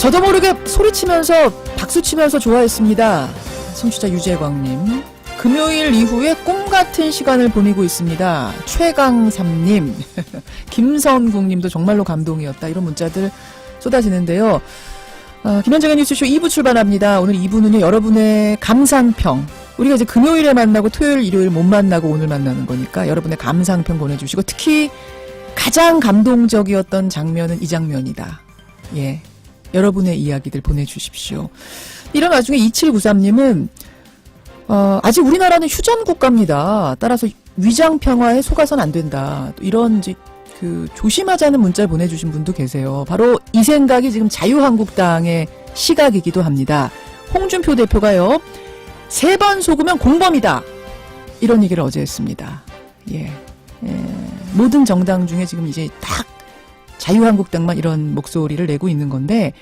저도 모르게 소리치면서 박수치면서 좋아했습니다. 청취자 유재광님. 금요일 이후에 꿈같은 시간을 보내고 있습니다. 최강삼님. 김선국님도 정말로 감동이었다. 이런 문자들 쏟아지는데요. 김현정의 뉴스쇼 2부 출발합니다. 오늘 2부는요. 여러분의 감상평. 우리가 이제 금요일에 만나고 토요일, 일요일 못 만나고 오늘 만나는 거니까 여러분의 감상평 보내주시고 특히 가장 감동적이었던 장면은 이 장면이다. 예. 여러분의 이야기들 보내주십시오. 이런 와중에 2793님은 아직 우리나라는 휴전 국가입니다. 따라서 위장 평화에 속아선 안 된다. 이런 이제 조심하자는 문자를 보내주신 분도 계세요. 바로 이 생각이 지금 자유한국당의 시각이기도 합니다. 홍준표 대표가요. 3번 속으면 공범이다. 이런 얘기를 어제 했습니다. 예. 모든 정당 중에 지금 이제 딱 자유한국당만 이런 목소리를 내고 있는 건데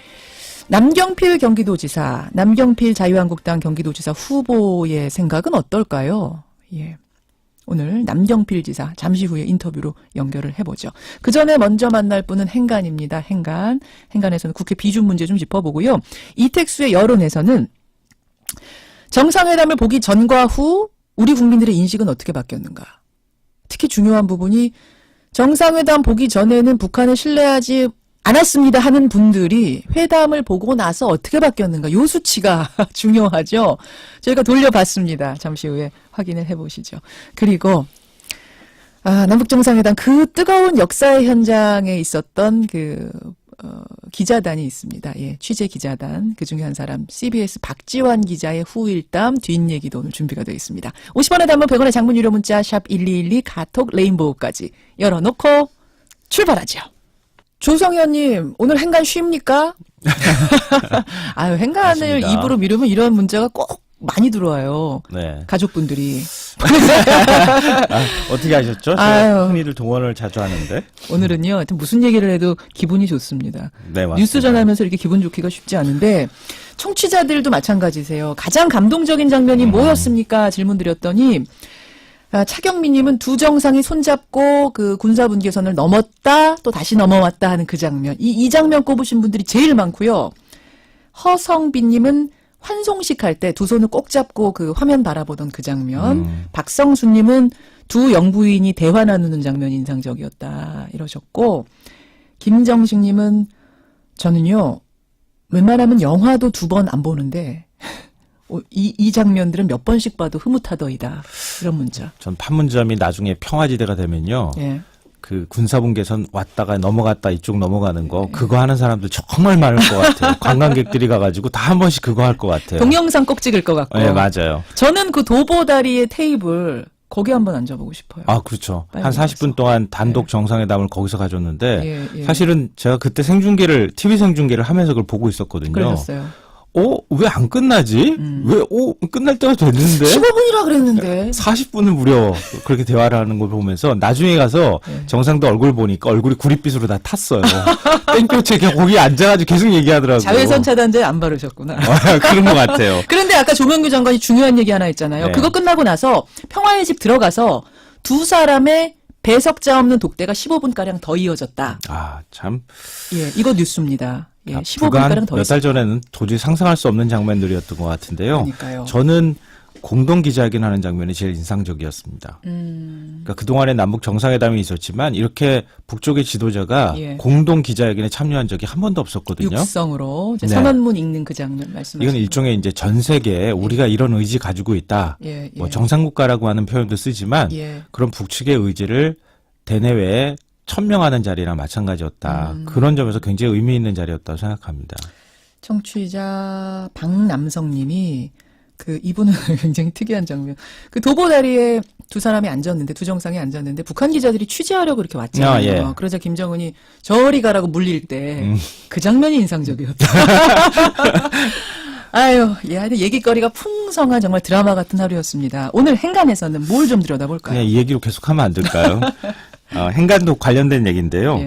남경필 경기도지사, 남경필 자유한국당 경기도지사 후보의 생각은 어떨까요? 예. 오늘 남경필 지사 잠시 후에 인터뷰로 연결을 해보죠. 그 전에 먼저 만날 분은 행간입니다. 행간. 행간에서는 국회 비준 문제 좀 짚어보고요. 이택수의 여론에서는 정상회담을 보기 전과 후 우리 국민들의 인식은 어떻게 바뀌었는가. 특히 중요한 부분이 정상회담 보기 전에는 북한을 신뢰하지 않았습니다 하는 분들이 회담을 보고 나서 어떻게 바뀌었는가. 요 수치가 중요하죠. 저희가 돌려봤습니다. 잠시 후에 확인을 해보시죠. 그리고 남북정상회담 그 뜨거운 역사의 현장에 있었던 기자단이 있습니다. 예, 취재 기자단 그중에 한 사람 CBS 박지환 기자의 후일담 뒷얘기도 오늘 준비가 되어 있습니다. 50원에 담은 100원의 장문 유료 문자 샵 1212 카톡 레인보우까지 열어놓고 출발하죠. 조성현님 오늘 행간 쉽니까? 아유 행간을 맞습니다. 입으로 미루면 이런 문자가 꼭 많이 들어와요. 네. 가족분들이. 어떻게 하셨죠? 제가 흔히들 동원을 자주 하는데. 오늘은요. 하여튼 무슨 얘기를 해도 기분이 좋습니다. 네, 맞습니다. 뉴스 전하면서 이렇게 기분 좋기가 쉽지 않은데 청취자들도 마찬가지세요. 가장 감동적인 장면이 뭐였습니까? 질문 드렸더니 차경미님은 두 정상이 손잡고 그 군사분계선을 넘었다 또 다시 넘어왔다 하는 그 장면. 이 장면 꼽으신 분들이 제일 많고요. 허성빈님은 환송식 할 때 두 손을 꼭 잡고 그 화면 바라보던 그 장면. 박성수님은 두 영부인이 대화 나누는 장면이 인상적이었다 이러셨고 김정식님은 저는요 웬만하면 영화도 2번 안 보는데 이 장면들은 몇 번씩 봐도 흐뭇하더이다 이런 문자. 전 판문점이 나중에 평화지대가 되면요. 예. 그 군사분계선 왔다가 넘어갔다 이쪽 넘어가는 거 그거 하는 사람들 정말 많을 것 같아요. 관광객들이 가가지고 다 한 번씩 그거 할 것 같아요. 동영상 꼭 찍을 것 같고. 네, 맞아요. 저는 그 도보다리의 테이블 거기 한번 앉아보고 싶어요. 아, 그렇죠. 한 40분 동안 단독 정상회담을 거기서 가졌는데 사실은 제가 그때 TV 생중계를 하면서 그걸 보고 있었거든요. 그러셨어요. 왜 안 끝나지? 끝날 때가 됐는데? 15분이라 그랬는데. 40분을 무려 그렇게 대화를 하는 걸 보면서 나중에 가서 정상도 얼굴 보니까 얼굴이 구릿빛으로 다 탔어요. 땡볕에 거기 앉아가지고 계속 얘기하더라고요. 자외선 차단제 안 바르셨구나. 그런 것 같아요. 그런데 아까 조명규 장관이 중요한 얘기 하나 했잖아요. 네. 그거 끝나고 나서 평화의 집 들어가서 두 사람의 배석자 없는 독대가 15분가량 더 이어졌다. 아, 참. 예, 이거 뉴스입니다. 예, 15분가량 더. 몇 달 전에는 도저히 상상할 수 없는 장면들이었던 것 같은데요. 그러니까요. 저는 공동 기자회견하는 장면이 제일 인상적이었습니다. 그러니까 그동안에 남북 정상회담이 있었지만 이렇게 북쪽의 지도자가 공동 기자회견에 참여한 적이 한 번도 없었거든요. 육성으로 이제 선언문 읽는 그 장면 말씀하시는 이건 일종의 이제 전 세계에 우리가 이런 의지 가지고 있다. 뭐 정상국가라고 하는 표현도 쓰지만 그런 북측의 의지를 대내외에 천명하는 자리랑 마찬가지였다. 그런 점에서 굉장히 의미 있는 자리였다고 생각합니다. 청취자 박남성님이 이분은 굉장히 특이한 장면. 도보다리에 두 사람이 앉았는데, 두 정상이 앉았는데, 북한 기자들이 취재하려고 이렇게 왔잖아요. 그러자 김정은이 저리 가라고 물릴 때, 그 장면이 인상적이었다. 아유, 하여튼 얘기거리가 풍성한 정말 드라마 같은 하루였습니다. 오늘 행간에서는 뭘 좀 들여다볼까요? 그냥 이 얘기로 계속하면 안 될까요? 행간도 관련된 얘기인데요.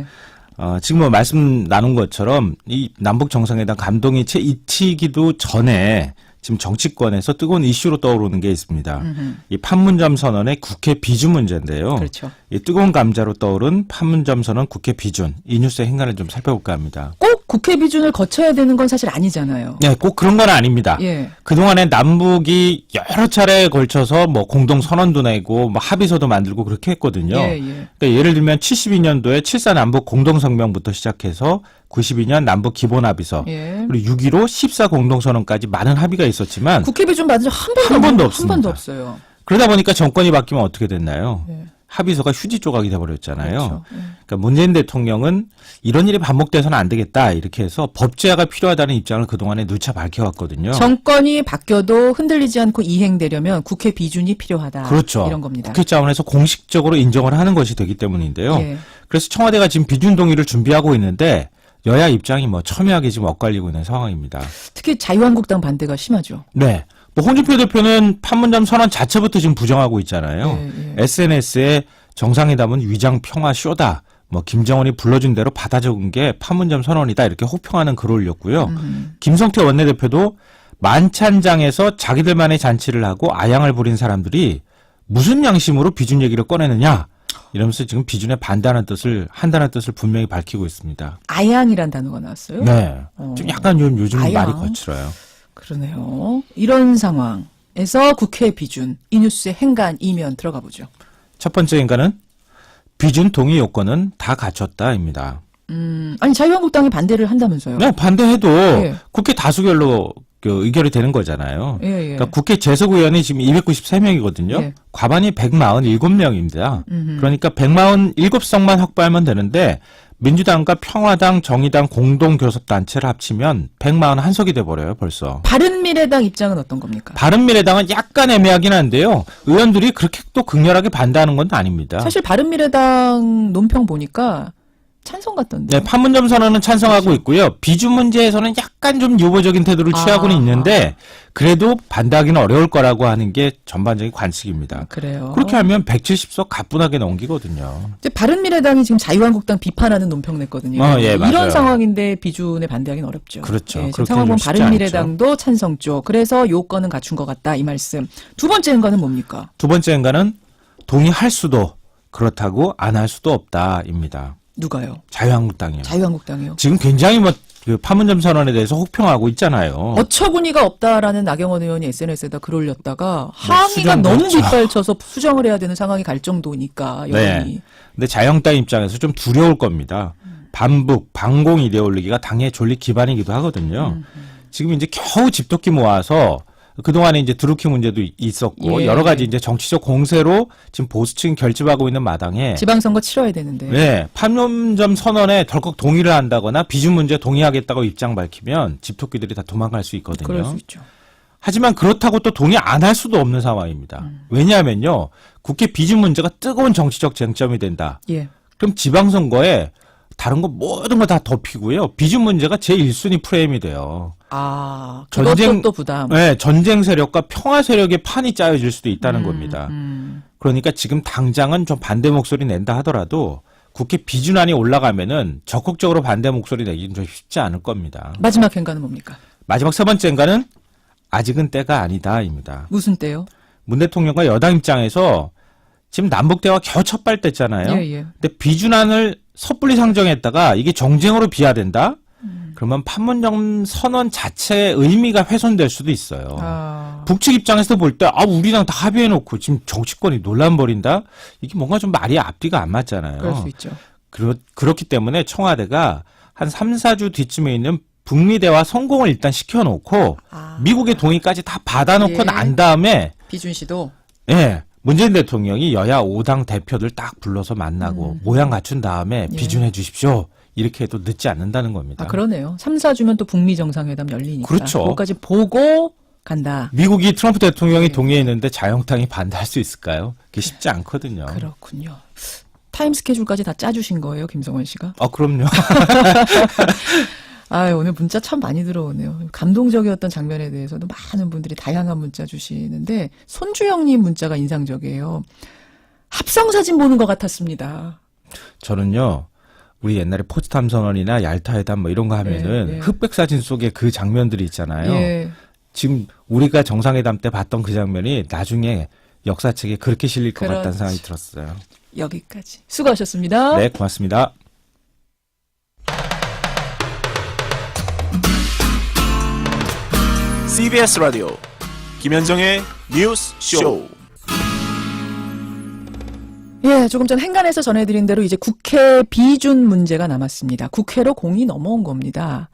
지금 뭐 말씀 나눈 것처럼 이 남북 정상회담 감동이 채 잊히기도 전에 지금 정치권에서 뜨거운 이슈로 떠오르는 게 있습니다. 이 판문점 선언의 국회 비준 문제인데요. 그렇죠. 이 뜨거운 감자로 떠오른 판문점 선언 국회 비준 이 뉴스의 행간을 좀 살펴볼까 합니다. 꼭 국회 비준을 거쳐야 되는 건 사실 아니잖아요. 네, 꼭 그런 건 아닙니다. 예. 그동안에 남북이 여러 차례에 걸쳐서 뭐 공동 선언도 내고 뭐 합의서도 만들고 그렇게 했거든요. 예. 그러니까 예를 들면 72년도에 7.4 남북 공동성명부터 시작해서 92년 남북 기본합의서 예. 그리고 6.15 14 공동선언까지 많은 합의가 있었지만 국회 비준 받은 적 한 번도 없습니다. 한 번도 없어요. 그러다 보니까 정권이 바뀌면 어떻게 됐나요? 예. 합의서가 휴지 조각이 돼버렸잖아요. 그렇죠. 예. 그러니까 문재인 대통령은 이런 일이 반복돼서는 안 되겠다 이렇게 해서 법제화가 필요하다는 입장을 그동안에 누차 밝혀왔거든요. 정권이 바뀌어도 흔들리지 않고 이행되려면 국회 비준이 필요하다. 그렇죠. 이런 겁니다. 국회 차원에서 공식적으로 인정을 하는 것이 되기 때문인데요. 예. 그래서 청와대가 지금 비준 동의를 준비하고 있는데 여야 입장이 뭐 첨예하게 지금 엇갈리고 있는 상황입니다. 특히 자유한국당 반대가 심하죠. 네. 뭐 홍준표 대표는 판문점 선언 자체부터 지금 부정하고 있잖아요. 예. SNS에 정상회담은 위장 평화 쇼다. 뭐 김정은이 불러준 대로 받아 적은 게 판문점 선언이다. 이렇게 호평하는 글을 올렸고요. 김성태 원내대표도 만찬장에서 자기들만의 잔치를 하고 아양을 부린 사람들이 무슨 양심으로 비준 얘기를 꺼내느냐. 이러면서 지금 비준에 반대하는 뜻을 한다는 뜻을 분명히 밝히고 있습니다. 아양이란 단어가 나왔어요. 네. 좀 약간 요즘 아양. 말이 거칠어요. 그러네요. 이런 상황에서 국회 비준, 이 뉴스의 행간 이면 들어가 보죠. 첫 번째 인간은 비준 동의 요건은 다 갖췄다입니다. 아니 자유한국당이 반대를 한다면서요. 네, 반대해도 예. 국회 다수결로 그 의결이 되는 거잖아요. 예. 그러니까 국회 재석 의원이 지금 293명이거든요. 예. 과반이 147명입니다. 그러니까 147석만 확보하면 되는데 민주당과 평화당, 정의당 공동교섭단체를 합치면 141석이 돼버려요, 벌써. 바른미래당 입장은 어떤 겁니까? 바른미래당은 약간 애매하긴 한데요. 의원들이 그렇게 또 극렬하게 반대하는 건 아닙니다. 사실 바른미래당 논평 보니까 찬성 같던데. 네, 판문점 선언은 찬성하고 있고요. 비준 문제에서는 약간 좀 유보적인 태도를 취하고는 있는데 그래도 반대하기는 어려울 거라고 하는 게 전반적인 관측입니다. 그래요. 그렇게 하면 170석 가뿐하게 넘기거든요. 이제 바른미래당이 지금 자유한국당 비판하는 논평 냈거든요. 예, 맞아요. 이런 상황인데 비준에 반대하기는 어렵죠. 그렇죠. 예, 지금 그렇게 상황 보면 좀 쉽지 바른미래당도 찬성 쪽. 그래서 요건은 갖춘 것 같다 이 말씀. 두 번째 인과는 뭡니까? 두 번째 인가는 동의할 수도 그렇다고 안 할 수도 없다입니다. 누가요? 자유한국당이요. 자유한국당이요. 지금 굉장히 그 판문점 선언에 대해서 혹평하고 있잖아요. 어처구니가 없다라는 나경원 의원이 SNS에다 글 올렸다가 항의가 수정도 너무 했죠. 빗발쳐서 수정을 해야 되는 상황이 갈 정도니까 여론이. 네. 근데 자유한국당 입장에서 좀 두려울 겁니다. 반북, 반공 이데올로기가 당의 존립 기반이기도 하거든요. 지금 이제 겨우 집토끼 모아서 그동안에 이제 드루키 문제도 있었고 예. 여러 가지 이제 정치적 공세로 지금 보수층이 결집하고 있는 마당에 지방선거 치러야 되는데. 네, 판문점 선언에 덜컥 동의를 한다거나 비준 문제 동의하겠다고 입장 밝히면 집토끼들이 다 도망갈 수 있거든요. 그럴 수 있죠. 하지만 그렇다고 또 동의 안 할 수도 없는 상황입니다. 왜냐하면요. 국회 비준 문제가 뜨거운 정치적 쟁점이 된다. 예. 그럼 지방선거에 다른 거 모든 거 다 덮이고요. 비준 문제가 제1순위 프레임이 돼요. 아, 그것도 또 부담. 네, 전쟁 세력과 평화 세력의 판이 짜여질 수도 있다는 겁니다. 그러니까 지금 당장은 좀 반대 목소리 낸다 하더라도 국회 비준안이 올라가면은 적극적으로 반대 목소리 내기는 좀 쉽지 않을 겁니다. 마지막 행간은 뭡니까? 마지막 세 번째인가는 아직은 때가 아니다입니다. 무슨 때요? 문 대통령과 여당 입장에서 지금 남북 대화 겨우 첫발됐잖아요. 예. 근데 비준안을 섣불리 상정했다가 이게 정쟁으로 비화된다? 그러면 판문점 선언 자체의 의미가 훼손될 수도 있어요. 아, 북측 입장에서 볼 때, 우리랑 다 합의해놓고 지금 정치권이 논란 벌인다? 이게 뭔가 좀 말이 앞뒤가 안 맞잖아요. 그럴 수 있죠. 그렇기 때문에 청와대가 한 3, 4주 뒤쯤에 있는 북미 대화 성공을 일단 시켜놓고 미국의 동의까지 다 받아놓고 예. 난 다음에 비준 씨도. 예. 문재인 대통령이 여야 5당 대표들 딱 불러서 만나고 모양 갖춘 다음에 예. 비준해 주십시오. 이렇게 해도 늦지 않는다는 겁니다. 아, 그러네요. 3, 4주면 또 북미 정상회담 열리니까. 그렇죠. 그것까지 보고 간다. 미국이 트럼프 대통령이 네. 동의했는데 자유한국당이 반대할 수 있을까요? 그게 쉽지 않거든요. 그렇군요. 타임 스케줄까지 다 짜주신 거예요, 김성원 씨가? 그럼요. 아, 오늘 문자 참 많이 들어오네요. 감동적이었던 장면에 대해서도 많은 분들이 다양한 문자 주시는데 손주영님 문자가 인상적이에요. 합성 사진 보는 것 같았습니다. 저는요. 우리 옛날에 포츠담 선언이나 얄타 회담 뭐 이런 거 하면은 예. 흑백 사진 속에 그 장면들이 있잖아요. 예. 지금 우리가 정상회담 때 봤던 그 장면이 나중에 역사책에 그렇게 실릴 것 같다는 그렇죠. 생각이 들었어요. 여기까지. 수고하셨습니다. 네, 고맙습니다. CBS 라디오 김현정의 뉴스 쇼. 예, 조금 전 행간에서 전해드린 대로 이제 국회 비준 문제가 남았습니다. 국회로 공이 넘어온 겁니다.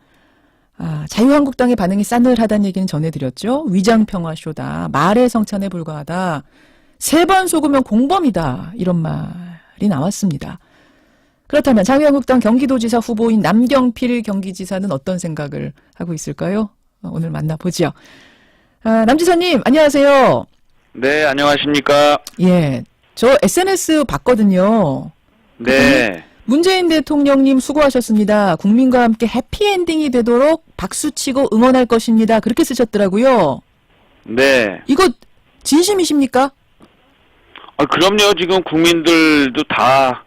자유한국당의 반응이 싸늘하다는 얘기는 전해드렸죠. 위장평화쇼다. 말의 성찬에 불과하다. 3번 속으면 공범이다. 이런 말이 나왔습니다. 그렇다면 자유한국당 경기도지사 후보인 남경필 경기지사는 어떤 생각을 하고 있을까요? 오늘 만나보죠. 남지사님, 안녕하세요. 네, 안녕하십니까. 예, 저 SNS 봤거든요. 네. 문재인 대통령님 수고하셨습니다. 국민과 함께 해피엔딩이 되도록 박수치고 응원할 것입니다. 그렇게 쓰셨더라고요. 네. 이거 진심이십니까? 그럼요. 지금 국민들도 다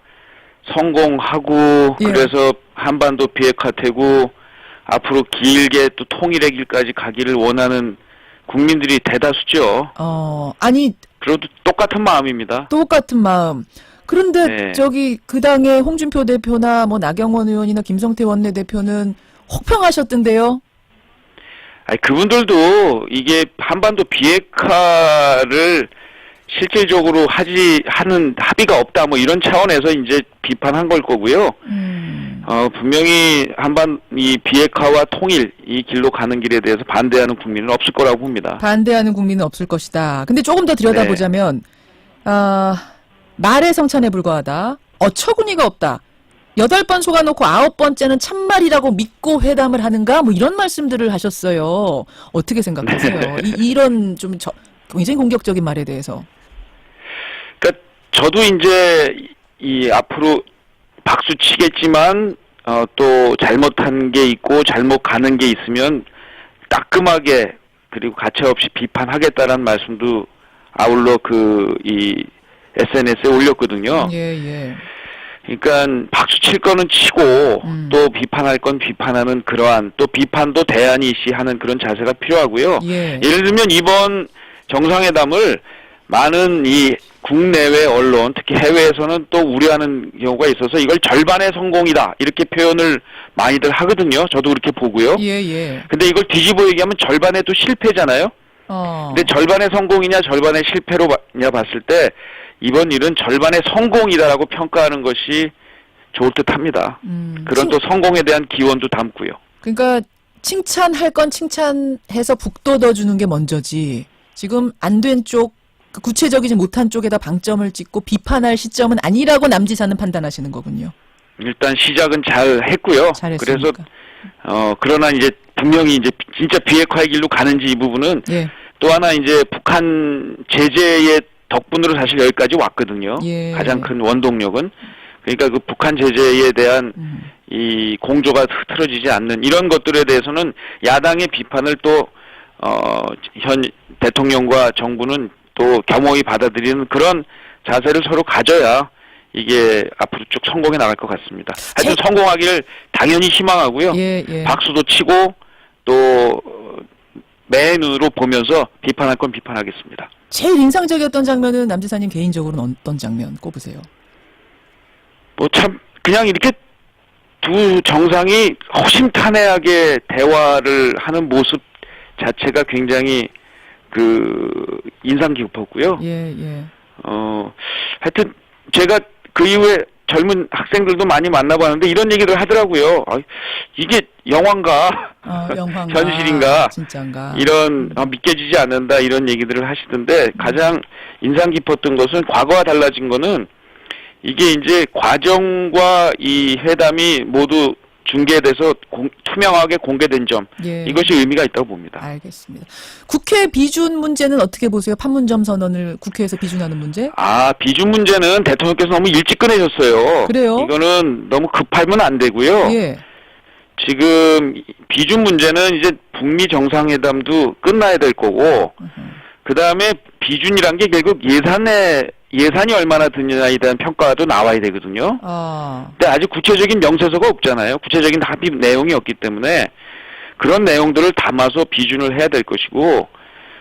성공하고, 예. 그래서 한반도 비핵화 되고, 앞으로 길게 또 통일의 길까지 가기를 원하는 국민들이 대다수죠. 아니, 그래도 똑같은 마음입니다. 똑같은 마음. 그런데 네. 저기 그 당의 홍준표 대표나 뭐 나경원 의원이나 김성태 원내대표는 혹평하셨던데요. 그분들도 이게 한반도 비핵화를 실질적으로 하는 합의가 없다 뭐 이런 차원에서 이제 비판한 걸 거고요. 분명히 이 비핵화와 통일 이 길로 가는 길에 대해서 반대하는 국민은 없을 거라고 봅니다. 반대하는 국민은 없을 것이다. 근데 조금 더 들여다보자면 말의 성찬에 불과하다. 어처구니가 없다. 8번 속아놓고 9번째는 참말이라고 믿고 회담을 하는가? 뭐 이런 말씀들을 하셨어요. 어떻게 생각하세요? 이런 좀 굉장히 공격적인 말에 대해서. 그러니까 저도 이제 이 앞으로 박수 치겠지만 또 잘못한 게 있고 잘못 가는 게 있으면 따끔하게 그리고 가차없이 비판하겠다라는 말씀도 아울러 이 SNS에 올렸거든요. 예. 그러니까 박수 칠 거는 치고 또 비판할 건 비판하는 그러한 또 비판도 대안이 시하는 그런 자세가 필요하고요. 예. 예를 들면 이번 정상회담을 많은 이 국내외 언론 특히 해외에서는 또 우려하는 경우가 있어서 이걸 절반의 성공이다 이렇게 표현을 많이들 하거든요. 저도 그렇게 보고요. 예. 근데 이걸 뒤집어 얘기하면 절반의 또 실패잖아요. 근데 절반의 성공이냐 절반의 실패로냐 봤을 때 이번 일은 절반의 성공이다라고 평가하는 것이 좋을 듯합니다. 그런 또 성공에 대한 기원도 담고요. 그러니까 칭찬할 건 칭찬해서 북돋워주는 게 먼저지. 지금 안 된 쪽, 구체적이지 못한 쪽에다 방점을 찍고 비판할 시점은 아니라고 남지사는 판단하시는 거군요. 일단 시작은 잘 했고요. 잘했습니까? 그래서 그러나 이제 분명히 이제 진짜 비핵화의 길로 가는지 이 부분은 예. 또 하나 이제 북한 제재의 덕분으로 사실 여기까지 왔거든요. 예. 가장 큰 원동력은 그러니까 그 북한 제재에 대한 이 공조가 흐트러지지 않는 이런 것들에 대해서는 야당의 비판을 또 현 대통령과 정부는 또 겸허히 받아들이는 그런 자세를 서로 가져야 이게 앞으로 쭉 성공해 나갈 것 같습니다. 하여튼 성공하기를 당연히 희망하고요. 예. 박수도 치고 또 맨으로 보면서 비판할 건 비판하겠습니다. 제일 인상적이었던 장면은 남지사님 개인적으로는 어떤 장면 꼽으세요? 뭐 참 그냥 이렇게 두 정상이 허심탄회하게 대화를 하는 모습 자체가 굉장히 인상 깊었고요. 예. 하여튼 제가 그 이후에 젊은 학생들도 많이 만나봤는데 이런 얘기를 하더라고요. 이게 영화인가? 영화인가? 현실인가? 진짜인가? 이런 믿겨지지 않는다 이런 얘기들을 하시던데 가장 인상 깊었던 것은 과거와 달라진 거는 이게 이제 과정과 이 회담이 모두 중계돼서 투명하게 공개된 점 이것이 의미가 있다고 봅니다. 알겠습니다. 국회 비준 문제는 어떻게 보세요? 판문점 선언을 국회에서 비준하는 문제? 비준 문제는 대통령께서 너무 일찍 꺼내셨어요. 그래요? 이거는 너무 급하면 안 되고요. 예. 지금 비준 문제는 이제 북미 정상회담도 끝나야 될 거고 그 다음에 비준이란 게 결국 예산이 얼마나 드느냐에 대한 평가도 나와야 되거든요. 근데 아직 구체적인 명세서가 없잖아요. 구체적인 합의 내용이 없기 때문에 그런 내용들을 담아서 비준을 해야 될 것이고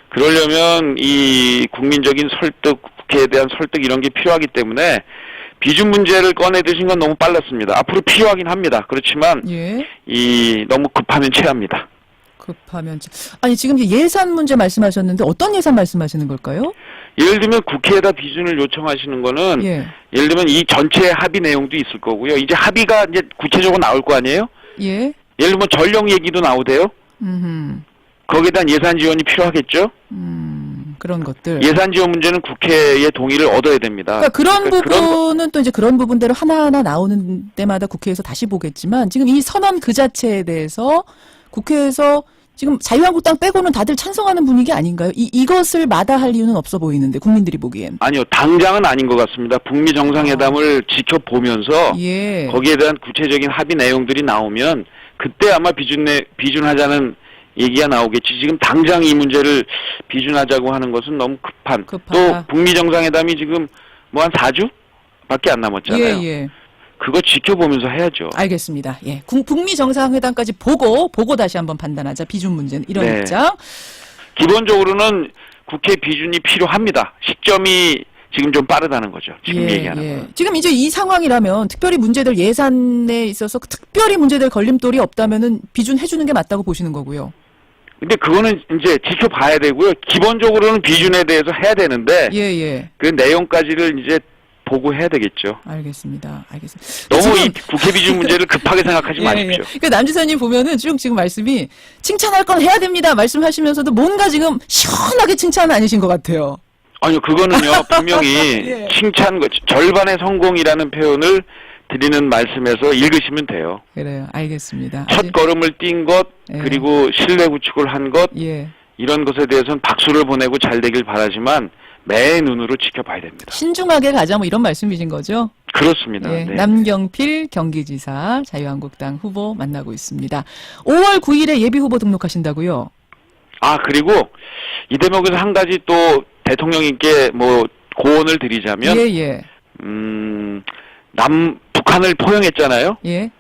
그러려면 이 국민적인 설득, 국회에 대한 설득 이런 게 필요하기 때문에 비준 문제를 꺼내드신 건 너무 빨랐습니다. 앞으로 필요하긴 합니다. 그렇지만 예. 너무 급하면 체합니다. 급하면 아니 지금 이제 예산 문제 말씀하셨는데 어떤 예산 말씀하시는 걸까요? 예를 들면 국회에다 비준을 요청하시는 거는 예. 예를 들면 이 전체 합의 내용도 있을 거고요. 이제 합의가 이제 구체적으로 나올 거 아니에요? 예. 예를 들면 전력 얘기도 나오대요. 거기에 대한 예산 지원이 필요하겠죠? 그런 것들. 예산 지원 문제는 국회의 동의를 얻어야 됩니다. 그러니까 그런 그러니까 부분은 또 이제 그런 부분대로 하나하나 나오는 때마다 국회에서 다시 보겠지만 지금 이 선언 그 자체에 대해서 국회에서 지금 자유한국당 빼고는 다들 찬성하는 분위기 아닌가요? 이것을 마다할 이유는 없어 보이는데 국민들이 보기엔. 아니요, 당장은 아닌 것 같습니다. 북미 정상회담을 지켜보면서 예. 거기에 대한 구체적인 합의 내용들이 나오면 그때 아마 비준하자는 얘기가 나오겠지. 지금 당장 이 문제를 비준하자고 하는 것은 너무 급하다. 또 북미 정상회담이 지금 뭐 한 4주밖에 안 남았잖아요. 예. 그거 지켜보면서 해야죠. 알겠습니다. 예. 북미 정상회담까지 보고 다시 한번 판단하자. 비준 문제는 이런 네. 입장. 기본적으로는 국회 비준이 필요합니다. 시점이 지금 좀 빠르다는 거죠. 지금 얘기하는 건. 지금 이제 이 상황이라면 특별히 문제될 예산에 있어서 특별히 문제될 걸림돌이 없다면은 비준해주는 게 맞다고 보시는 거고요. 근데 그거는 이제 지켜봐야 되고요. 기본적으로는 비준에 대해서 해야 되는데 예. 그 내용까지를 이제 보고 해야 되겠죠. 알겠습니다. 너무 지금, 이 국회 비준 문제를 급하게 생각하지 마십시오. 그러니까 남지사님 보면은 쭉 지금 말씀이 칭찬할 건 해야 됩니다. 말씀하시면서도 뭔가 지금 시원하게 칭찬은 아니신 것 같아요. 아니요, 그거는요, 분명히 예. 절반의 성공이라는 표현을 드리는 말씀에서 읽으시면 돼요. 그래요. 알겠습니다. 첫 걸음을 띈 것, 예. 그리고 신뢰 구축을 한 것, 예. 이런 것에 대해서는 박수를 보내고 잘 되길 바라지만 매의 눈으로 지켜봐야 됩니다. 신중하게 가자 뭐 이런 말씀이신 거죠? 그렇습니다. 예, 네. 남경필 경기지사 자유한국당 후보 만나고 있습니다. 5월 9일에 예비후보 등록하신다고요? 아, 그리고 이 대목에서 한 가지 또 대통령님께 뭐 고언을 드리자면, 예. 북한을 포용했잖아요. 예.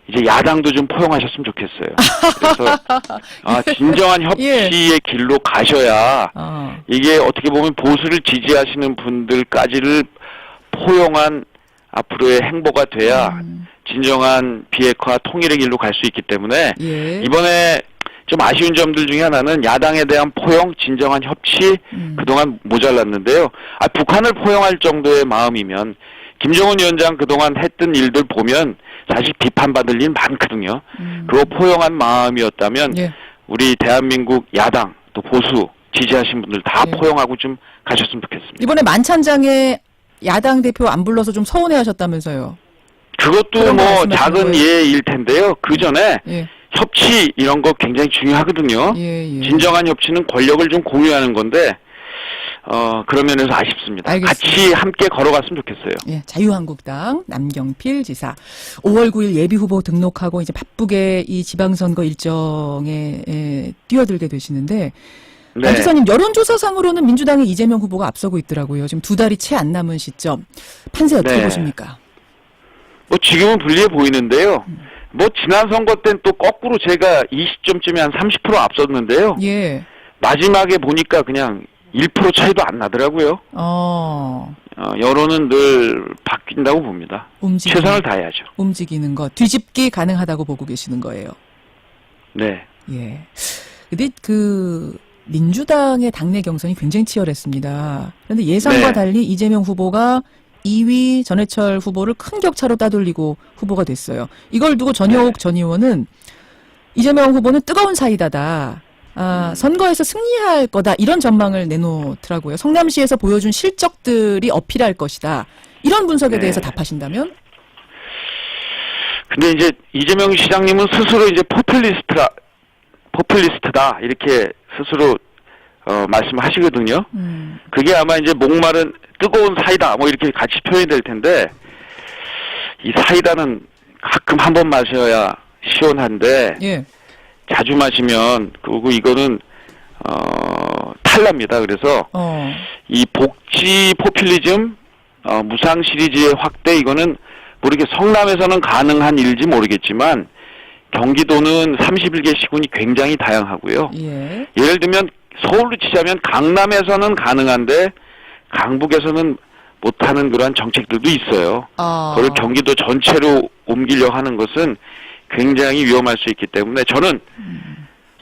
이제 야당도 좀 포용하셨으면 좋겠어요. 그래서 진정한 협치의 길로 가셔야 이게 어떻게 보면 보수를 지지하시는 분들까지를 포용한 앞으로의 행보가 돼야 진정한 비핵화 통일의 길로 갈 수 있기 때문에 예. 이번에 좀 아쉬운 점들 중에 하나는 야당에 대한 포용, 진정한 협치 그동안 모자랐는데요. 북한을 포용할 정도의 마음이면 김정은 위원장 그동안 했던 일들 보면 사실 비판받을 일 많거든요. 그거 포용한 마음이었다면 예. 우리 대한민국 야당 또 보수 지지하신 분들 다 예. 포용하고 좀 가셨으면 좋겠습니다. 이번에 만찬장에 야당 대표 안 불러서 좀 서운해하셨다면서요? 그것도 뭐 작은 예일 텐데요. 그 전에 예. 협치 이런 거 굉장히 중요하거든요. 예. 진정한 협치는 권력을 좀 공유하는 건데 그런 면에서 아쉽습니다. 알겠습니다. 같이 함께 걸어갔으면 좋겠어요. 예, 자유한국당 남경필 지사 5월 9일 예비후보 등록하고 이제 바쁘게 이 지방선거 일정에 뛰어들게 되시는데 네. 남지사님 여론조사상으로는 민주당의 이재명 후보가 앞서고 있더라고요. 지금 2달이 채 안 남은 시점 판세 어떻게 네. 보십니까? 뭐 지금은 불리해 보이는데요. 뭐 지난 선거 때는 또 거꾸로 제가 이 시점쯤에 한 30% 앞섰는데요. 예. 마지막에 보니까 그냥 1% 차이도 안 나더라고요. 여론은 늘 바뀐다고 봅니다. 최선을 다해야죠. 움직이는 것 뒤집기 가능하다고 보고 계시는 거예요. 네. 예. 근데 민주당의 당내 경선이 굉장히 치열했습니다. 그런데 예상과 네. 달리 이재명 후보가 2위 전해철 후보를 큰 격차로 따돌리고 후보가 됐어요. 이걸 두고 전효옥 전 의원은 이재명 후보는 뜨거운 사이다다. 선거에서 승리할 거다. 이런 전망을 내놓더라고요. 성남시에서 보여준 실적들이 어필할 것이다. 이런 분석에 대해서 답하신다면? 근데 이제 이재명 시장님은 스스로 이제 포퓰리스트다. 이렇게 스스로 말씀하시거든요. 그게 아마 이제 목마른 뜨거운 사이다 뭐 이렇게 같이 표현이 될 텐데 이 사이다는 가끔 한 번 마셔야 시원한데 예. 자주 마시면 그리고 이거는 탈납니다. 그래서 이 복지 포퓰리즘 무상 시리즈의 확대 이거는 모르게 성남에서는 가능한 일인지 모르겠지만 경기도는 31개 시군이 굉장히 다양하고요. 예. 예를 들면 서울로 치자면 강남에서는 가능한데 강북에서는 못하는 그러한 정책들도 있어요. 그걸 경기도 전체로 옮기려 하는 것은 굉장히 위험할 수 있기 때문에 저는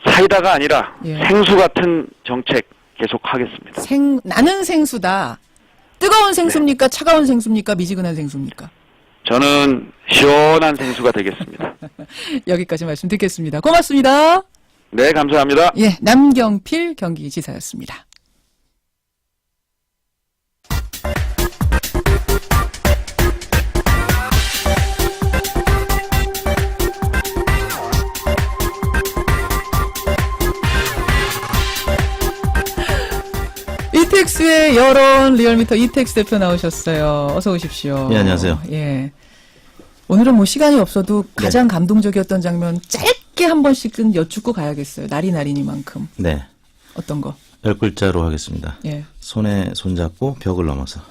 사이다가 아니라 예. 생수 같은 정책 계속하겠습니다. 나는 생수다. 뜨거운 생수입니까? 차가운 생수입니까? 미지근한 생수입니까? 저는 시원한 생수가 되겠습니다. 여기까지 말씀 듣겠습니다. 고맙습니다. 네, 감사합니다. 예, 남경필 경기지사였습니다. 이택스의 여론 리얼미터 이택스 대표 나오셨어요. 어서 오십시오. 예, 안녕하세요. 예. 오늘은 뭐 시간이 없어도 가장 감동적이었던 장면 짧게 한 번씩은 여쭙고 가야겠어요. 나리나리니만큼. 네. 어떤 거? 10글자로 하겠습니다. 예. 손에 손잡고 벽을 넘어서.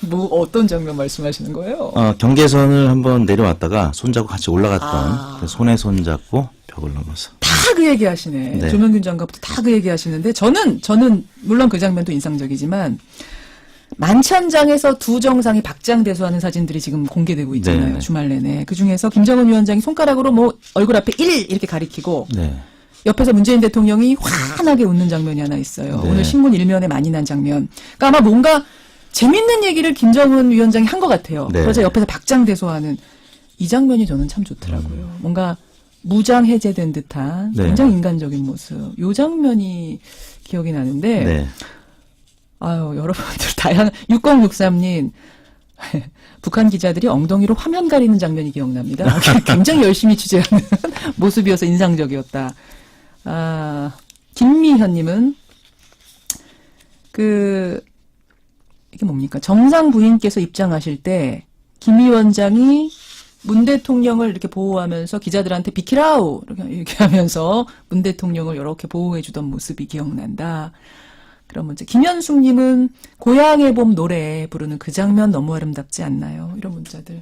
뭐 어떤 장면 말씀하시는 거예요? 경계선을 한번 내려왔다가 손잡고 같이 올라갔던 아. 그 손에 손잡고 벽을 넘어서. 다 그 얘기 하시네. 네. 조명균 장관부터 다 그 얘기 하시는데 저는 물론 그 장면도 인상적이지만 만찬장에서 두 정상이 박장대소하는 사진들이 지금 공개되고 있잖아요. 네. 주말 내내. 그중에서 김정은 위원장이 손가락으로 뭐 얼굴 앞에 1 이렇게 가리키고 네. 옆에서 문재인 대통령이 환하게 웃는 장면이 하나 있어요. 네. 오늘 신문 일면에 많이 난 장면. 그러니까 아마 뭔가 재밌는 얘기를 김정은 위원장이 한 것 같아요. 네. 그러자 옆에서 박장대소하는 이 장면이 저는 참 좋더라고요. 뭔가 무장 해제된 듯한 네. 굉장히 인간적인 모습. 이 장면이 기억이 나는데 네. 아유 여러분들 다양한 6063님 북한 기자들이 엉덩이로 화면 가리는 장면이 기억납니다. 굉장히 열심히 취재하는 모습이어서 인상적이었다. 아 김미현님은 이게 뭡니까? 정상 부인께서 입장하실 때 김 위원장이 문 대통령을 이렇게 보호하면서 기자들한테 비키라우 이렇게 하면서 문 대통령을 이렇게 보호해주던 모습이 기억난다. 그런 문자. 김현숙님은 고향의 봄 노래 부르는 그 장면 너무 아름답지 않나요? 이런 문자들.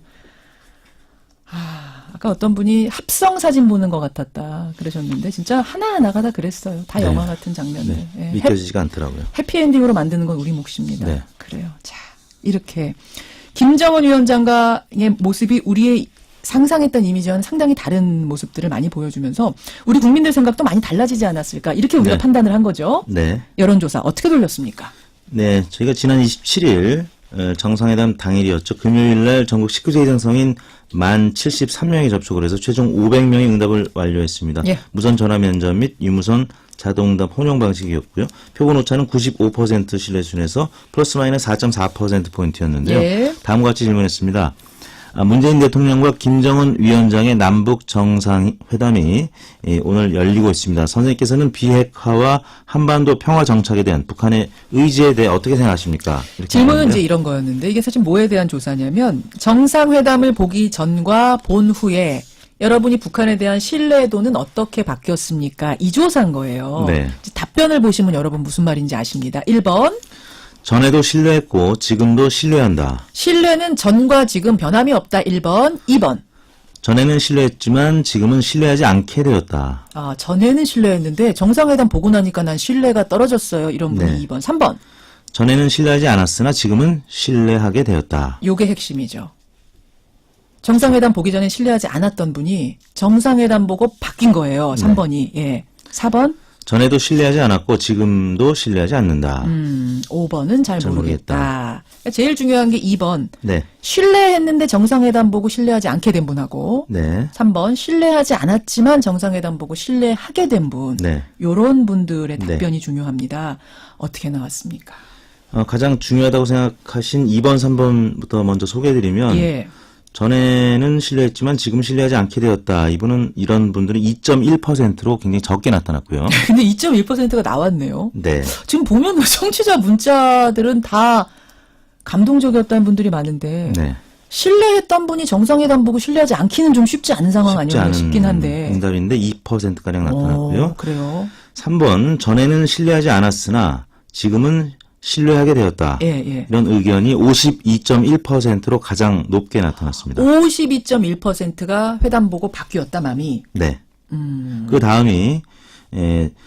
아까 어떤 분이 합성 사진 보는 것 같았다 그러셨는데 진짜 하나하나가 다 그랬어요. 다 네. 영화 같은 장면들. 네. 예. 믿겨지지가 않더라고요. 해피엔딩으로 만드는 건 우리 몫입니다. 네. 그래요. 자, 이렇게 김정은 위원장과의 모습이 우리의 상상했던 이미지와는 상당히 다른 모습들을 많이 보여주면서 우리 국민들 생각도 많이 달라지지 않았을까 이렇게 우리가 네. 판단을 한 거죠. 네. 여론조사 어떻게 돌렸습니까? 네. 저희가 지난 27일 정상회담 당일이었죠. 금요일 날 전국 19세 이상 성인 1,073명이 접촉을 해서 최종 500명이 응답을 완료했습니다. 예. 무선 전화 면접 및 유무선 자동응답 혼용 방식이었고요. 표본 오차는 95% 신뢰 수준에서 플러스 마이너스 4.4%포인트였는데요. 예. 다음과 같이 질문했습니다. 문재인 대통령과 김정은 위원장의 남북 정상회담이 오늘 열리고 있습니다. 선생님께서는 비핵화와 한반도 평화 정착에 대한 북한의 의지에 대해 어떻게 생각하십니까? 이렇게 질문은 물었는데요. 이제 이런 거였는데 이게 사실 뭐에 대한 조사냐면 정상회담을 보기 전과 본 후에 여러분이 북한에 대한 신뢰도는 어떻게 바뀌었습니까? 이 조사인 거예요. 네. 이제 답변을 보시면 여러분 무슨 말인지 아십니다. 1번 전에도 신뢰했고 지금도 신뢰한다. 신뢰는 전과 지금 변함이 없다. 1번 2번 전에는 신뢰했지만 지금은 신뢰하지 않게 되었다. 전에는 신뢰했는데 정상회담 보고 나니까 난 신뢰가 떨어졌어요. 이런 분이 네. 2번 3번 전에는 신뢰하지 않았으나 지금은 신뢰하게 되었다. 요게 핵심이죠. 정상회담 보기 전에 신뢰하지 않았던 분이 정상회담 보고 바뀐 거예요. 3번이. 예. 4번 전에도 신뢰하지 않았고 지금도 신뢰하지 않는다. 5번은 잘 모르겠다. 제일 중요한 게 2번. 네. 신뢰했는데 정상회담 보고 신뢰하지 않게 된 분하고 네. 3번 신뢰하지 않았지만 정상회담 보고 신뢰하게 된 분. 네. 요런 분들의 네. 답변이 중요합니다. 어떻게 나왔습니까? 가장 중요하다고 생각하신 2번, 3번부터 먼저 소개해드리면 예. 전에는 신뢰했지만 지금 신뢰하지 않게 되었다. 이런 분들은 2.1%로 굉장히 적게 나타났고요. 근데 2.1%가 나왔네요. 네. 지금 보면 청취자 문자들은 다 감동적이었다는 분들이 많은데 네. 신뢰했던 분이 정상회담 보고 신뢰하지 않기는 좀 쉽지 않은 상황 쉽지 아니었나 않은 싶긴 한데. 응답인데 2%가량 나타났고요. 그래요. 3번 전에는 신뢰하지 않았으나 지금은 신뢰하게 되었다. 예. 이런 의견이 52.1%로 가장 높게 나타났습니다. 52.1%가 회담 보고 바뀌었다, 맘이. 네. 그 다음이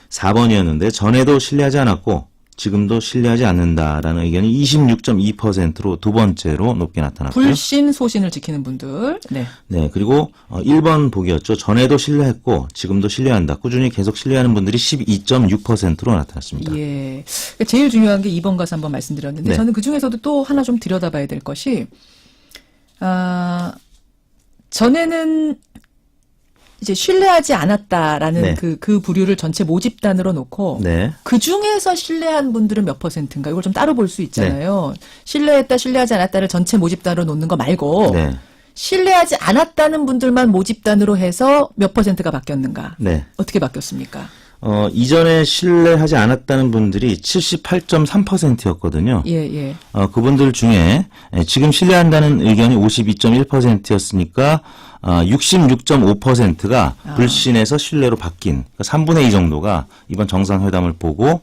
4번이었는데 전에도 신뢰하지 않았고 지금도 신뢰하지 않는다라는 의견이 26.2%로 두 번째로 높게 나타났고요. 불신 소신을 지키는 분들. 네. 네, 그리고 1번 복이었죠. 전에도 신뢰했고 지금도 신뢰한다. 꾸준히 계속 신뢰하는 분들이 12.6%로 나타났습니다. 예. 그러니까 제일 중요한 게 2번 가서 한번 말씀드렸는데 네. 저는 그중에서도 또 하나 좀 들여다봐야 될 것이 전에는 이제 신뢰하지 않았다라는 네. 그 부류를 전체 모집단으로 놓고 네. 그 중에서 신뢰한 분들은 몇 %인가 이걸 좀 따로 볼 수 있잖아요. 네. 신뢰했다, 신뢰하지 않았다를 전체 모집단으로 놓는 거 말고 네. 신뢰하지 않았다는 분들만 모집단으로 해서 몇 %가 바뀌었는가? 네. 어떻게 바뀌었습니까? 이전에 신뢰하지 않았다는 분들이 78.3%였거든요. 예, 예. 그분들 중에 지금 신뢰한다는 의견이 52.1%였으니까 66.5%가 불신에서 신뢰로 바뀐 그러니까 3분의 2 정도가 이번 정상회담을 보고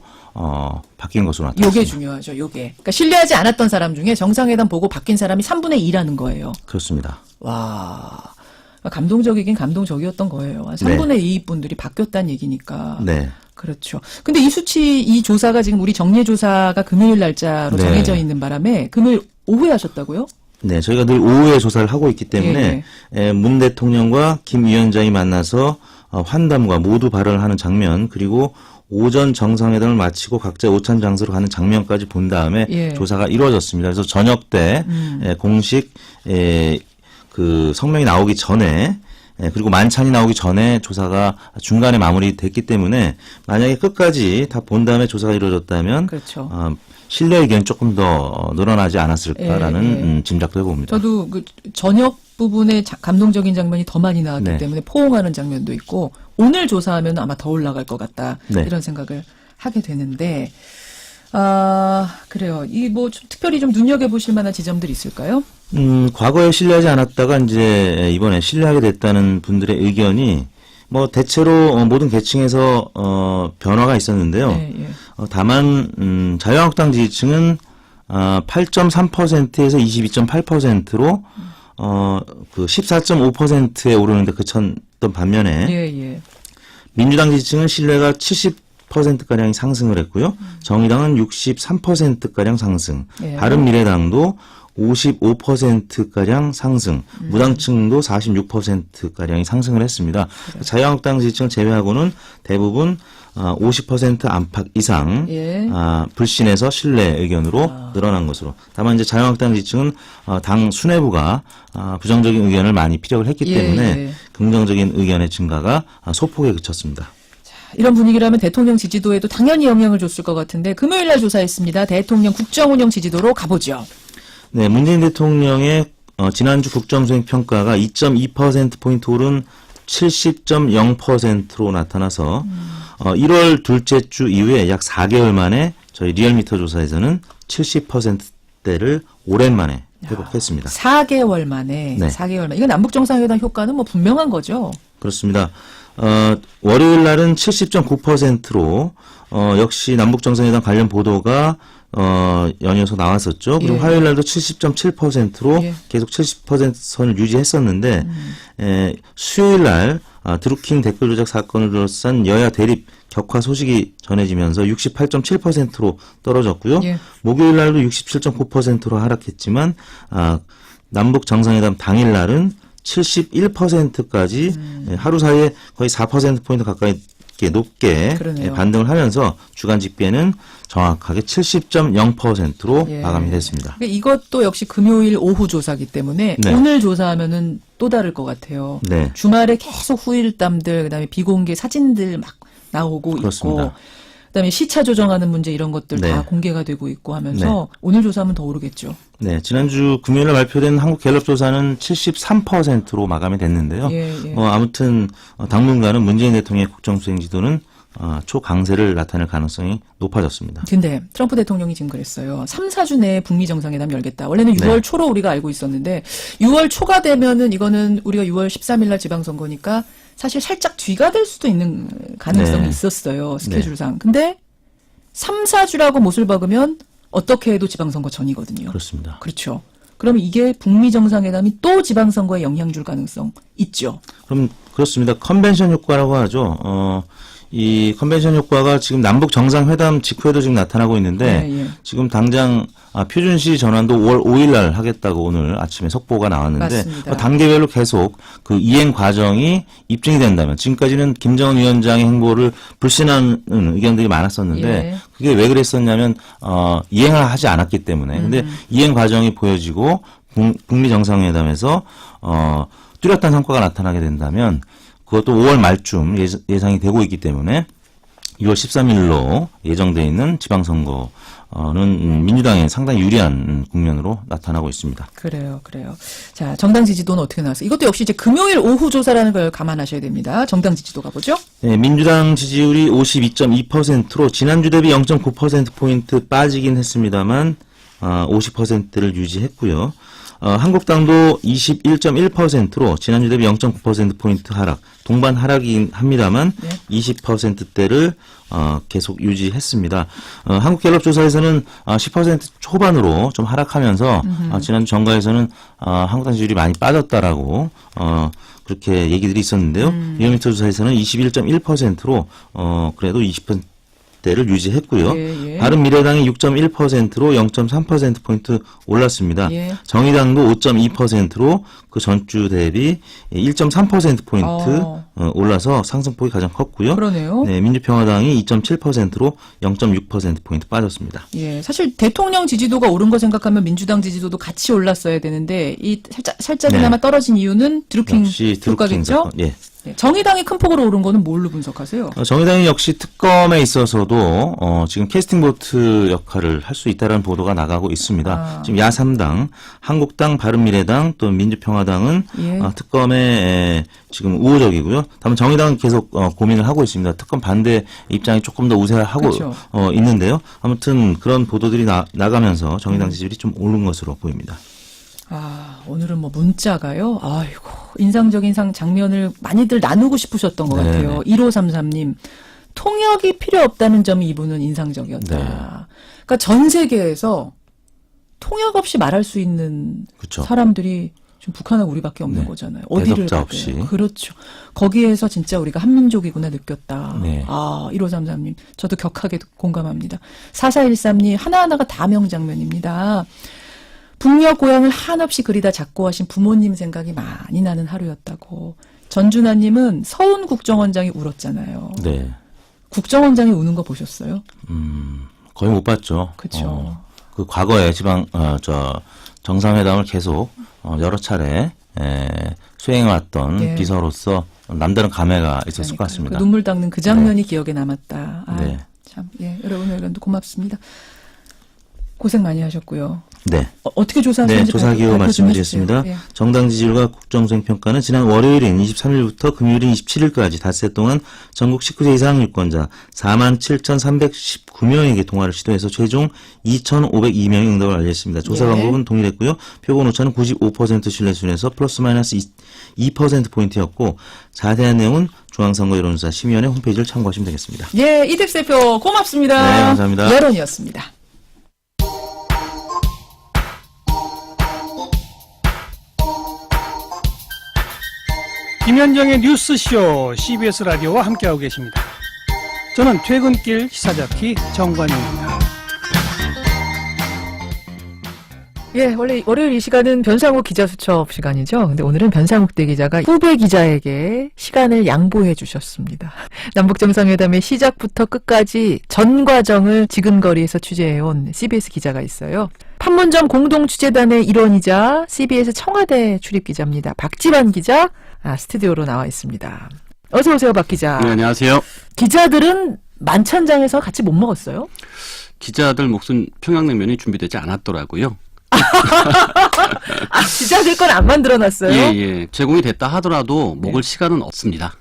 바뀐 것으로 나타났습니다. 요게 중요하죠, 요게. 그러니까 신뢰하지 않았던 사람 중에 정상회담 보고 바뀐 사람이 3분의 2라는 거예요. 그렇습니다. 와. 감동적이긴 감동적이었던 거예요. 3분의 2 분들이 바뀌었다는 얘기니까. 네. 그렇죠. 근데 이 수치, 이 조사가 지금 우리 정례조사가 금요일 날짜로 네. 정해져 있는 바람에 금요일 오후에 하셨다고요? 네, 저희가 늘 오후에 조사를 하고 있기 때문에 문 대통령과 김 위원장이 만나서 환담과 모두 발언을 하는 장면 그리고 오전 정상회담을 마치고 각자 오찬 장소로 가는 장면까지 본 다음에 예. 조사가 이루어졌습니다. 그래서 저녁 때 공식 그 성명이 나오기 전에 그리고 만찬이 나오기 전에 조사가 중간에 마무리됐기 때문에 만약에 끝까지 다 본 다음에 조사가 이루어졌다면 그렇죠. 신뢰 의견이 조금 더 늘어나지 않았을까라는 짐작도 해봅니다. 저도 그 저녁 부분에 감동적인 장면이 더 많이 나왔기 네. 때문에 포옹하는 장면도 있고 오늘 조사하면 아마 더 올라갈 것 같다. 네. 이런 생각을 하게 되는데 그래요. 이 뭐 특별히 좀 눈여겨보실 만한 지점들이 있을까요? 과거에 신뢰하지 않았다가 이제 이번에 신뢰하게 됐다는 분들의 의견이 뭐 대체로 모든 계층에서 변화가 있었는데요. 예, 예. 다만 자유한국당 지지층은 8.3%에서 22.8%로 그 14.5%에 오르는데 그쳤던 반면에 예, 예. 민주당 지지층은 신뢰가 70%가량이 상승을 했고요. 정의당은 63%가량 상승. 예. 바른미래당도 55%가량 상승. 무당층도 46%가량이 상승을 했습니다. 자유한국당 지지층을 제외하고는 대부분 50% 안팎 이상 예. 불신에서 신뢰 의견으로 늘어난 것으로. 다만 이제 자유한국당 지지층은 당 수뇌부가 부정적인 의견을 많이 피력을 했기 예, 때문에 예. 긍정적인 의견의 증가가 소폭에 그쳤습니다. 이런 분위기라면 대통령 지지도에도 당연히 영향을 줬을 것 같은데 금요일 날 조사했습니다. 대통령 국정운영 지지도로 가보죠. 네, 문재인 대통령의 지난주 국정수행 평가가 2.2%포인트 오른 70.0%로 나타나서 1월 둘째 주 이후에 약 4개월 만에 저희 리얼미터 조사에서는 70%대를 오랜만에 회복했습니다. 4개월 만에. 네. 4개월 만에. 이건 남북정상회담 효과는 뭐 분명한 거죠. 그렇습니다. 월요일 날은 70.9%로 역시 남북정상회담 관련 보도가 연이어서 나왔었죠. 그리고 예. 화요일 날도 70.7%로 예. 계속 70% 선을 유지했었는데 수요일 날 드루킹 댓글 조작 사건을 둘러싼 여야 대립 격화 소식이 전해지면서 68.7%로 떨어졌고요. 예. 목요일 날도 67.9%로 하락했지만 남북 정상회담 당일 날은 71%까지 하루 사이에 거의 4%포인트 가까이 높게 그러네요. 반등을 하면서 주간 집계는 정확하게 70.0%로 예. 마감이 됐습니다. 그러니까 이것도 역시 금요일 오후 조사기 때문에 네. 오늘 조사하면은 또 다를 것 같아요. 네. 주말에 계속 후일담들, 그다음에 비공개 사진들 막 나오고 그렇습니다. 있고, 그다음에 시차 조정하는 문제 이런 것들 네. 다 공개가 되고 있고 하면서 오늘 조사하면 더 오르겠죠. 네, 지난주 금요일에 발표된 한국갤럽 조사는 73%로 마감이 됐는데요. 예, 예. 아무튼 당분간은 문재인 대통령의 국정수행 지도는 초강세를 나타낼 가능성이 높아졌습니다. 근데 트럼프 대통령이 지금 그랬어요. 3, 4주 내에 북미 정상회담 열겠다. 원래는 6월 네. 초로 우리가 알고 있었는데 6월 초가 되면은 이거는 우리가 6월 13일 날 지방선거니까 사실 살짝 뒤가 될 수도 있는 가능성이 네. 있었어요. 스케줄상. 근데 3, 4주라고 못을 박으면 어떻게 해도 지방선거 전이거든요. 그렇습니다. 그렇죠. 그러면 이게 북미 정상회담이 또 지방선거에 영향 줄 가능성 있죠. 그럼 그렇습니다. 컨벤션 효과라고 하죠. 이 컨벤션 효과가 지금 남북 정상회담 직후에도 지금 나타나고 있는데 예, 예. 지금 당장 표준시 전환도 5월 5일 날 하겠다고 오늘 아침에 속보가 나왔는데 맞습니다. 그 단계별로 계속 그 이행 과정이 입증이 된다면 지금까지는 김정은 위원장의 행보를 불신하는 의견들이 많았었는데 예. 그게 왜 그랬었냐면 이행을 하지 않았기 때문에 근데 이행 과정이 보여지고 북미 정상회담에서 뚜렷한 성과가 나타나게 된다면 그것도 5월 말쯤 예상이 되고 있기 때문에 6월 13일로 예정되어 있는 지방선거는 민주당에 상당히 유리한 국면으로 나타나고 있습니다. 그래요. 자, 정당 지지도는 어떻게 나왔어요? 이것도 역시 이제 금요일 오후 조사라는 걸 감안하셔야 됩니다. 정당 지지도 가보죠. 네, 민주당 지지율이 52.2%로 지난주 대비 0.9%포인트 빠지긴 했습니다만 50%를 유지했고요. 한국당도 21.1%로 지난주 대비 0.9%포인트 하락, 동반 하락이긴 합니다만 네. 20%대를 계속 유지했습니다. 한국갤럽 조사에서는 10% 초반으로 좀 하락하면서 지난주 정가에서는 한국당 지지율이 많이 빠졌다라고 그렇게 얘기들이 있었는데요. 리얼미터 조사에서는 21.1%로 그래도 20%대를 유지했고요. 예. 바른미래당이 6.1%로 0.3%포인트 올랐습니다. 예. 정의당도 5.2%로 그 전주 대비 1.3%포인트 올라서 상승폭이 가장 컸고요. 그러네요. 네, 민주평화당이 2.7%로 0.6%포인트 빠졌습니다. 예, 사실 대통령 지지도가 오른 거 생각하면 민주당 지지도도 같이 올랐어야 되는데 이 살짝이나마 네. 떨어진 이유는 드루킹 역시 드루킹 효과겠죠? 사건. 예. 네, 정의당이 큰 폭으로 오른 거는 뭘로 분석하세요? 정의당이 역시 특검에 있어서도 지금 캐스팅 보트 역할을 할 수 있다는 보도가 나가고 있습니다. 지금 야3당, 한국당, 바른미래당 또 민주평화당은 예. 특검에 지금 우호적이고요. 다만 정의당은 계속 고민을 하고 있습니다. 특검 반대 입장이 조금 더 우세하고 그렇죠. 있는데요. 아무튼 그런 보도들이 나가면서 정의당 지지율이 좀 오른 것으로 보입니다. 오늘은 뭐 문자가요. 아이고, 인상적인 장면을 많이들 나누고 싶으셨던 것 네네. 같아요. 1533님. 통역이 필요 없다는 점이 이분은 인상적이었다. 네. 그러니까 전 세계에서 통역 없이 말할 수 있는 그렇죠. 사람들이 지금 북한하고 우리밖에 없는 네. 거잖아요. 어디를 대적자 가도. 없이. 그렇죠. 거기에서 진짜 우리가 한민족이구나 느꼈다. 네. 1533님. 저도 격하게 공감합니다. 4413님. 하나하나가 다 명장면입니다. 북녘 고향을 한없이 그리다 작고하신 부모님 생각이 많이 나는 하루였다고. 전준하님은 서훈 국정원장이 울었잖아요. 네. 국정원장이 우는 거 보셨어요? 거의 못 봤죠. 그쵸. 그 과거에 정상회담을 계속 여러 차례 수행해왔던 예. 비서로서 남다른 감회가 있었을 것 그러니까요. 같습니다. 그 눈물 닦는 그 장면이 기억에 남았다. 네. 참, 예, 여러분 의견도 고맙습니다. 고생 많이 하셨고요. 네. 어떻게 네, 조사하셨는지 조사기호 발표 좀 말씀드리겠습니다. 해주세요. 예. 정당 지지율과 국정수행평가는 지난 월요일인 23일부터 금요일인 27일까지 닷새 동안 전국 19세 이상 유권자 47,319명에게 통화를 시도해서 최종 2,502명이 응답을 알렸습니다. 조사 예. 방법은 동일했고요. 표본 오차는 95% 신뢰 수준에서 플러스 마이너스 2%포인트였고 자세한 내용은 중앙선거 여론조사 심의위원회 홈페이지를 참고하시면 되겠습니다. 예, 이택수 대표 고맙습니다. 네, 감사합니다. 여론이었습니다. 김현정의 뉴스쇼 CBS 라디오와 함께하고 계십니다. 저는 퇴근길 시사잡기 정관용입니다. 예, 원래 월요일 이 시간은 변상욱 기자 수첩 시간이죠. 근데 오늘은 변상욱 대기자가 후배 기자에게 시간을 양보해 주셨습니다. 남북정상회담의 시작부터 끝까지 전 과정을 지근거리에서 취재해온 CBS 기자가 있어요. 판문점 공동취재단의 일원이자 CBS 청와대 출입기자입니다. 박지반 기자, 스튜디오로 나와 있습니다. 어서 오세요, 박 기자. 네, 안녕하세요. 기자들은 만찬장에서 같이 못 먹었어요? 기자들 몫은 평양냉면이 준비되지 않았더라고요. 기자들 건 안 만들어놨어요? 예. 제공이 됐다 하더라도 먹을 시간은 없습니다.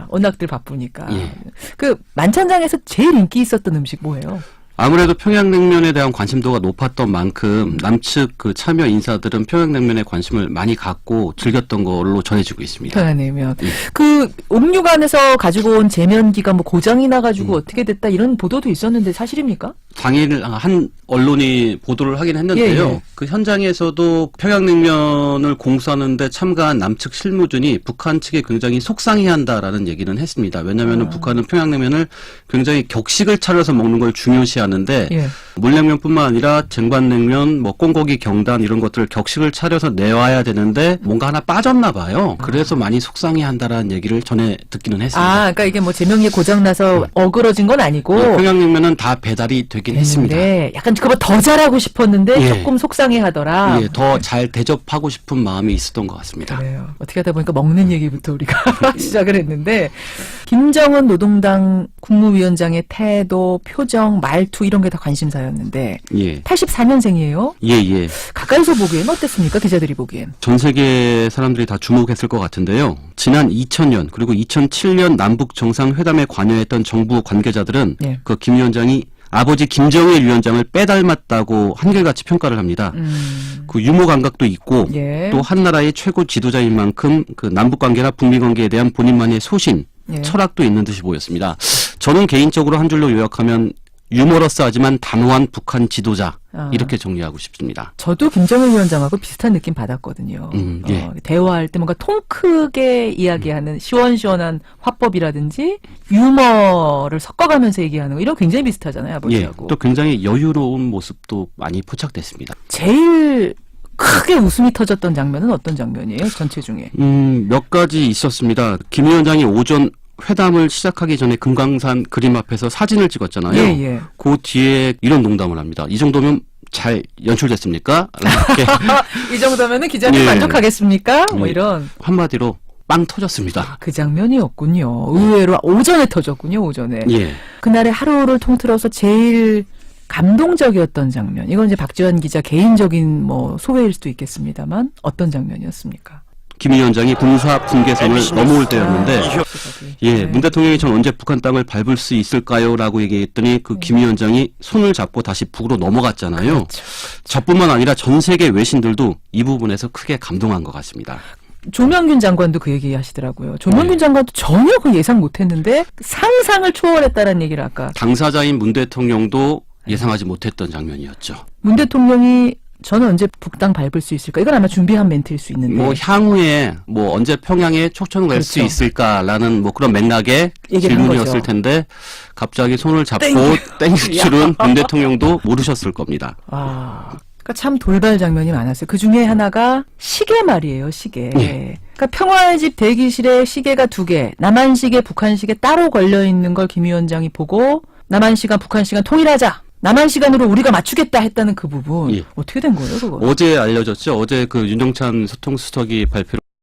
워낙들 바쁘니까. 예. 그 만찬장에서 제일 인기 있었던 음식 뭐예요? 아무래도 평양냉면에 대한 관심도가 높았던 만큼 남측 그 참여 인사들은 평양냉면에 관심을 많이 갖고 즐겼던 걸로 전해지고 있습니다. 평양냉면. 그 옥류관에서 가지고 온 제면기가 뭐 고장이 나가지고 어떻게 됐다 이런 보도도 있었는데 사실입니까? 당일 한 언론이 보도를 하긴 했는데요. 예, 예. 그 현장에서도 평양냉면을 공수하는데 참가한 남측 실무진이 북한 측에 굉장히 속상해한다라는 얘기는 했습니다. 왜냐하면 북한은 평양냉면을 굉장히 격식을 차려서 먹는 걸 중요시하는데 예. 물냉면뿐만 아니라 쟁반냉면, 뭐 꽁고기 경단 이런 것들을 격식을 차려서 내와야 되는데 뭔가 하나 빠졌나 봐요. 그래서 많이 속상해한다라는 얘기를 전해 듣기는 했습니다. 아, 그러니까 이게 뭐 제면기에 고장나서 어그러진 건 아니고 평양냉면은 다 배달이 되긴 했습니다. 했는데 약간 그거 더 잘하고 싶었는데 예. 조금 속상해하더라. 예, 더 잘 대접하고 싶은 마음이 있었던 것 같습니다. 그래요. 어떻게 하다 보니까 먹는 얘기부터 우리가 시작을 했는데 김정은 노동당 국무위원장의 태도, 표정, 말투 이런 게 다 관심사였는데 예. 84년생이에요. 예. 가까이서 보기엔 어땠습니까? 기자들이 보기엔. 전 세계 사람들이 다 주목했을 것 같은데요. 지난 2000년 그리고 2007년 남북 정상회담에 관여했던 정부 관계자들은 예. 그 김 위원장이 아버지 김정일 위원장을 빼닮았다고 한결같이 평가를 합니다. 그 유머 감각도 있고 예. 또 한 나라의 최고 지도자인 만큼 그 남북 관계나 북미 관계에 대한 본인만의 소신, 예. 철학도 있는 듯이 보였습니다. 저는 개인적으로 한 줄로 요약하면 유머러스하지만 단호한 북한 지도자 이렇게 정리하고 싶습니다. 저도 김정일 위원장하고 비슷한 느낌 받았거든요. 예. 대화할 때 뭔가 통 크게 이야기하는 시원시원한 화법이라든지 유머를 섞어가면서 얘기하는 거 이런 거 굉장히 비슷하잖아요, 예, 아버지하고. 또 굉장히 여유로운 모습도 많이 포착됐습니다. 제일 크게 웃음이 터졌던 장면은 어떤 장면이에요? 전체 중에. 몇 가지 있었습니다. 김 위원장이 오전 회담을 시작하기 전에 금강산 그림 앞에서 사진을 찍었잖아요. 예. 그 뒤에 이런 농담을 합니다. 이 정도면 잘 연출됐습니까? 이렇게 이 정도면은 기자님 예. 만족하겠습니까? 뭐 예. 이런. 한마디로 빵 터졌습니다. 그 장면이었군요. 의외로 오전에 터졌군요, 오전에. 예. 그날의 하루를 통틀어서 제일 감동적이었던 장면. 이건 이제 박지원 기자 개인적인 뭐 소회일 수도 있겠습니다만 어떤 장면이었습니까? 김 위원장이 군사 분계선을 넘어올 때였는데 예, 문 대통령이 전 언제 북한 땅을 밟을 수 있을까요? 라고 얘기했더니 그 김 위원장이 손을 잡고 다시 북으로 넘어갔잖아요. 그렇죠. 저뿐만 아니라 전 세계 외신들도 이 부분에서 크게 감동한 것 같습니다. 조명균 장관도 그 얘기 하시더라고요. 조명균 장관도 전혀 그 예상 못했는데 상상을 초월했다는 얘기를 아까. 당사자인 문 대통령도 예상하지 못했던 장면이었죠. 문 대통령이 저는 언제 북땅 밟을 수 있을까? 이건 아마 준비한 멘트일 수 있는데. 뭐 향후에 뭐 언제 평양에 촉천을 갈 수 그렇죠. 있을까라는 뭐 그런 맥락의 얘기를 한 질문이었을 거죠. 텐데 갑자기 손을 잡고 땡길 줄은 문 대통령도 모르셨을 겁니다. 그러니까 참 돌발 장면이 많았어요. 그 중에 하나가 시계 말이에요, 시계. 예. 그러니까 평화의 집 대기실에 시계가 2개, 남한시계, 북한시계 따로 걸려 있는 걸 김 위원장이 보고 남한 시간, 북한 시간 통일하자. 남한 시간으로 우리가 맞추겠다 했다는 그 부분. 예. 어떻게 된 거예요, 그거? 어제 알려졌죠. 어제 그 윤정찬 소통수석이 발표를